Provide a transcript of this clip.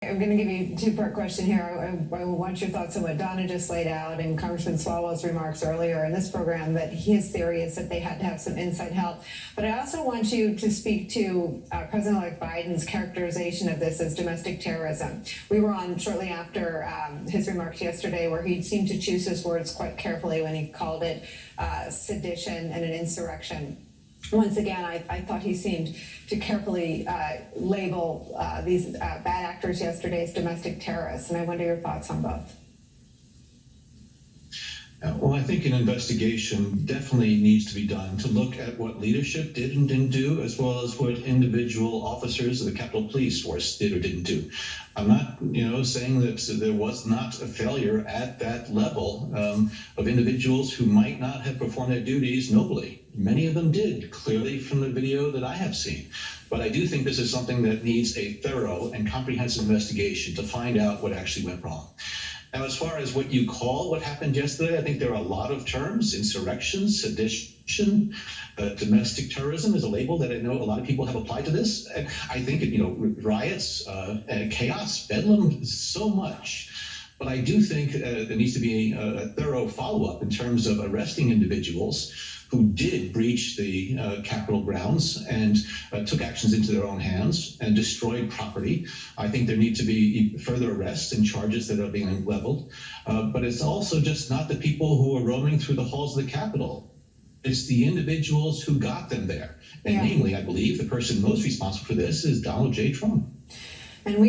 I'm going to give you a two-part question here. I want your thoughts on what Donna just laid out and Congressman Swallow's remarks earlier in this program, that his theory is that they had to have some inside help. But I also want you to speak to President-elect Biden's characterization of this as domestic terrorism. We were on shortly after his remarks yesterday, where he seemed to choose his words quite carefully when he called it sedition and an insurrection. Once again, I thought he seemed to carefully label these bad actors yesterday as domestic terrorists, and I wonder your thoughts on both. Well, I think an investigation definitely needs to be done to look at what leadership did and didn't do, as well as what individual officers of the Capitol Police Force did or didn't do. I'm not, saying that there was not a failure at that level of individuals who might not have performed their duties nobly. Many of them did, clearly from the video that I have seen. But I do think this is something that needs a thorough and comprehensive investigation to find out what actually went wrong. Now, as far as what you call what happened yesterday, I think there are a lot of terms: insurrection, sedition, domestic terrorism is a label that I know a lot of people have applied to this. And I think, riots, chaos, bedlam, so much. But I do think there needs to be a thorough follow-up in terms of arresting individuals who did breach the Capitol grounds and took actions into their own hands and destroyed property. I think there need to be further arrests and charges that are being leveled. But it's also just not the people who are roaming through the halls of the Capitol. It's the individuals who got them there. And namely, I believe the person most responsible for this is Donald J. Trump. And we